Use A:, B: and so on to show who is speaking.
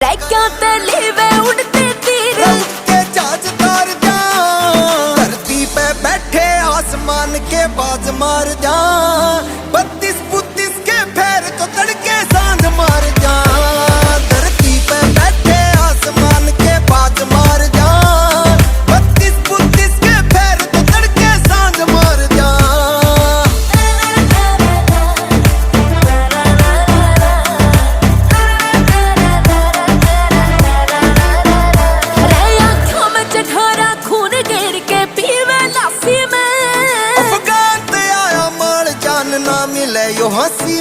A: क्या लीवे उड़ते तीर
B: के जहाज तार जा, धरती पे बैठे आसमान के बाज मार जा, 32-32 के फेर तो तड़के सांझ मार जा, धरती पे बैठे आसमान के बाज मार जा, 32-32 के फेर तो तड़के सांझ मार जा। अफगान ते आया माल जान ना मिले यो हंसी